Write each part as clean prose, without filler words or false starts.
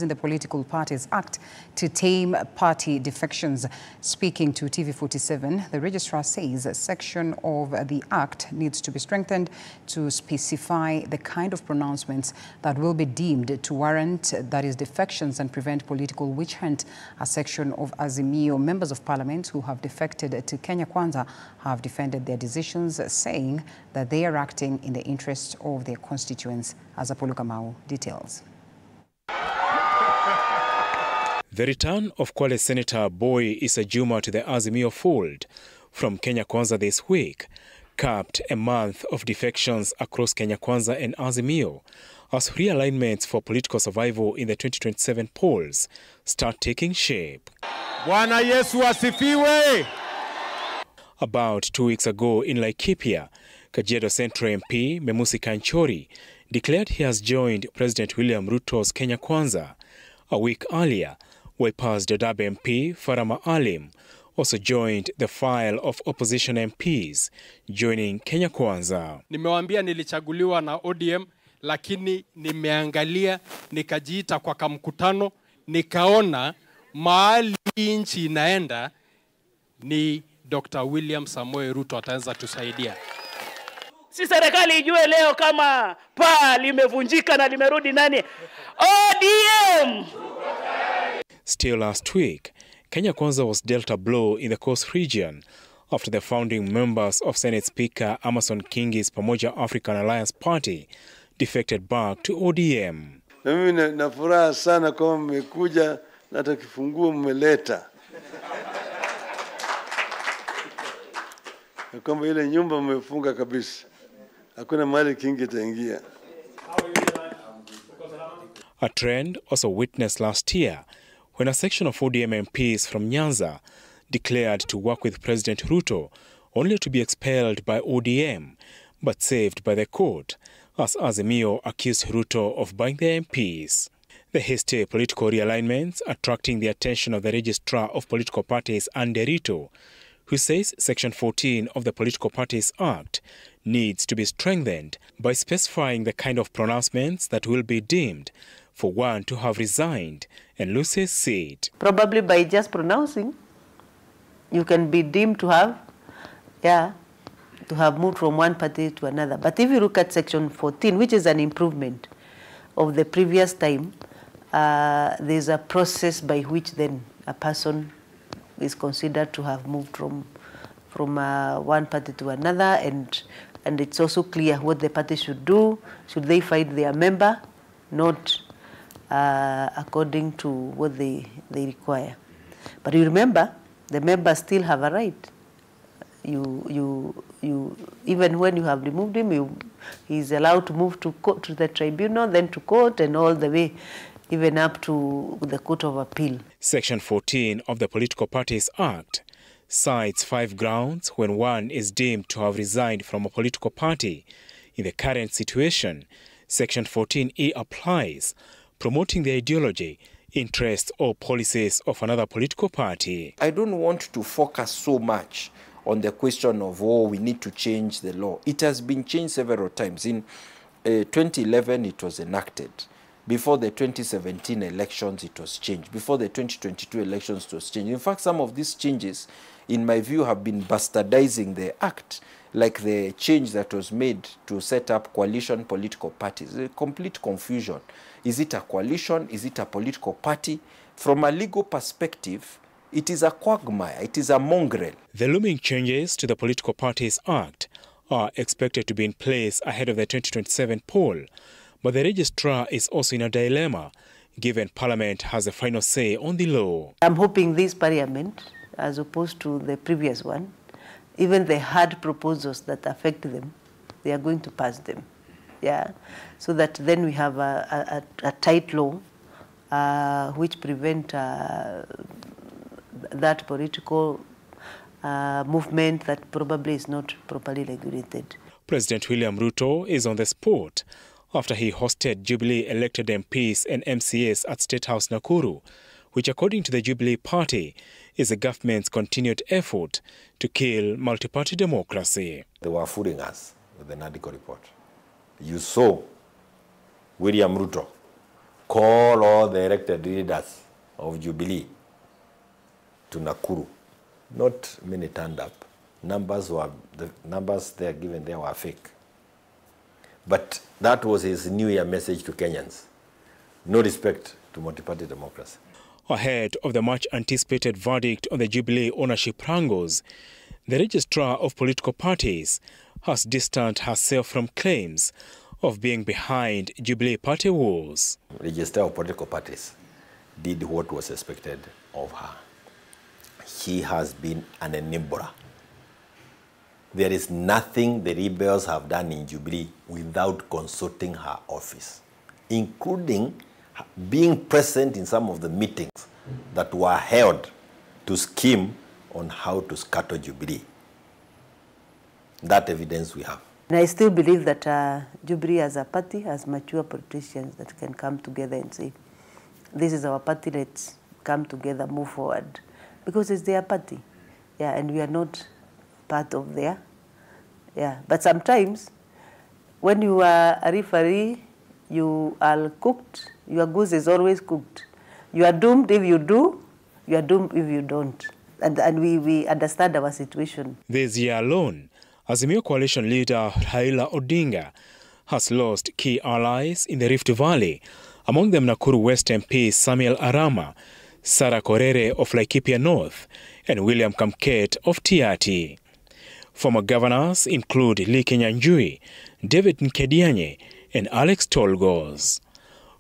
in the Political Parties Act to tame party defections. Speaking to TV47, the Registrar says a section of the Act needs to be strengthened to specify the kind of pronouncements that will be deemed to warrant, that is, defections and prevent political witch hunt. A section of Azimio members of Parliament who have defected to Kenya Kwanza have defended their decisions, saying that they are acting in the interest of their constituents. As Apollo Kamau details. The return of Kwale Senator Boy Issa Juma to the Azimio fold from Kenya Kwanza this week capped a month of defections across Kenya Kwanza and Azimio as realignments for political survival in the 2027 polls start taking shape. Bwana Yesu asifiwe! About 2 weeks ago in Laikipia, Kajiado Central MP Memusi Kanchori declared he has joined President William Ruto's Kenya Kwanza. A week earlier, Wiper's Dadaab MP Farama Alim also joined the file of opposition MPs joining Kenya Kwanza. Nimewaambia nilichaguliwa na ODM, lakini nimeangalia, nikajiita kwa kamkutano, nikaona mahali nchi inaenda ni Dr. William Samoei Ruto ataanza tusaidia. Si serikali ijue leo kama paa limevunjika na limerudi nani? ODM! Still last week, Kenya Kwanza was dealt a blow in the Coast region after the founding members of Senate Speaker Amason Kingi's Pamoja African Alliance Party defected back to ODM. Na mimi na furaha sana kwa mmekuja na hata kifunguo mmeleta. Na kwamba ile nyumba mmefunga kabisa. Hakuna mahali Kingi itaingia. A trend also witnessed last year when a section of ODM MPs from Nyanza declared to work with President Ruto only to be expelled by ODM but saved by the court as Azimio accused Ruto of buying the MPs. The hasty political realignments attracting the attention of the Registrar of Political Parties Anderito, who says Section 14 of the Political Parties Act needs to be strengthened by specifying the kind of pronouncements that will be deemed for one to have resigned and lose his seat. Probably by just pronouncing, you can be deemed to have, to have moved from one party to another. But if you look at Section 14, which is an improvement of the previous time, there's a process by which then a person is considered to have moved from one party to another, and it's also clear what the party should do. Should they fight their member? Not according to what they require. But you remember, the members still have a right. You even when you have removed him, he's allowed to move to court, to the tribunal, then to court, and all the way, even up to the Court of Appeal. Section 14 of the Political Parties Act cites 5 grounds when one is deemed to have resigned from a political party. In the current situation, Section 14E applies, promoting the ideology, interests or policies of another political party. I don't want to focus so much on the question of, we need to change the law. It has been changed several times. In 2011, it was enacted. Before the 2017 elections, it was changed. Before the 2022 elections, it was changed. In fact, some of these changes, in my view, have been bastardizing the act, like the change that was made to set up coalition political parties. A complete confusion. Is it a coalition? Is it a political party? From a legal perspective, it is a quagmire. It is a mongrel. The looming changes to the Political Parties Act are expected to be in place ahead of the 2027 poll. But the Registrar is also in a dilemma, given Parliament has a final say on the law. I'm hoping this Parliament, as opposed to the previous one, even the hard proposals that affect them, they are going to pass them. So that then we have a tight law which prevent that political movement that probably is not properly regulated. President William Ruto is on the spot after he hosted Jubilee-elected MPs and MCAs at State House Nakuru, which, according to the Jubilee Party, is the government's continued effort to kill multi-party democracy. They were fooling us with the Nadiko report. You saw William Ruto call all the elected leaders of Jubilee to Nakuru. Not many turned up. The numbers they are given there were fake. But that was his New Year message to Kenyans. No respect to multi-party democracy. Ahead of the much-anticipated verdict on the Jubilee ownership wrangles, the Registrar of Political Parties has distanced herself from claims of being behind Jubilee party wars. Registrar of Political Parties did what was expected of her. She has been an enabler. There is nothing the rebels have done in Jubilee without consulting her office, including being present in some of the meetings that were held to scheme on how to scatter Jubilee. That evidence we have. And I still believe that Jubilee as a party has mature politicians that can come together and say, this is our party, let's come together, move forward. Because it's their party. Yeah, and we are not part of their. Yeah, but sometimes when you are a referee, you are cooked. Your goose is always cooked. You are doomed if you do, you are doomed if you don't. And we understand our situation. This year alone, Azimio coalition leader Raila Odinga has lost key allies in the Rift Valley, among them Nakuru West MP Samuel Arama, Sarah Korere of Laikipia North, and William Kamket of Tiati. Former governors include Lee Kenyanjui, David Nkedianye, and Alex Tolgos.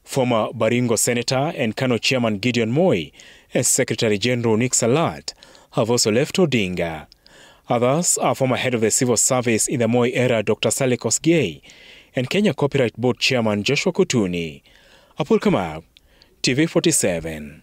Former Baringo Senator and Kano Chairman Gideon Moi and Secretary General Nick Salat have also left Odinga. Others are former head of the civil service in the Moi era Dr. Sale Kosgei and Kenya Copyright Board Chairman Joshua Kutuni. Apul Kamau, TV 47.